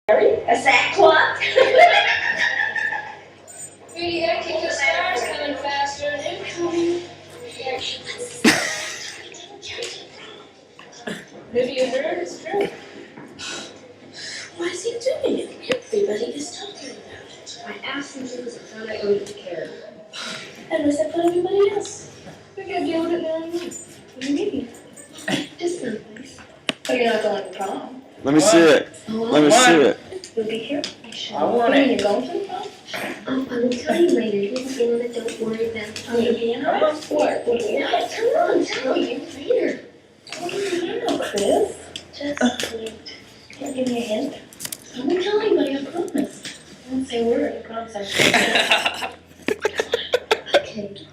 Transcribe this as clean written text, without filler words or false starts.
A sackcloth? Really, I think the star's coming faster. They're coming. Have you heard? It's true. Why is he doing it? Everybody is talking about it. I asked him to because I thought I owed it to care. And was that for everybody else? I gotta deal with it now. What do you mean? Just something. Oh, you're not going to prom? Let me see it. Let me see it. You'll be here? I want it. You're going to the prom? I will tell you later. You can get on it. Don't worry about it. Oh, you'll be in What? What? Come on, tell me later. What do you know, Chris? Just wait. Can't give me a hint? I won't tell anybody, I promise. I won't say a word, I promise I won't. Okay.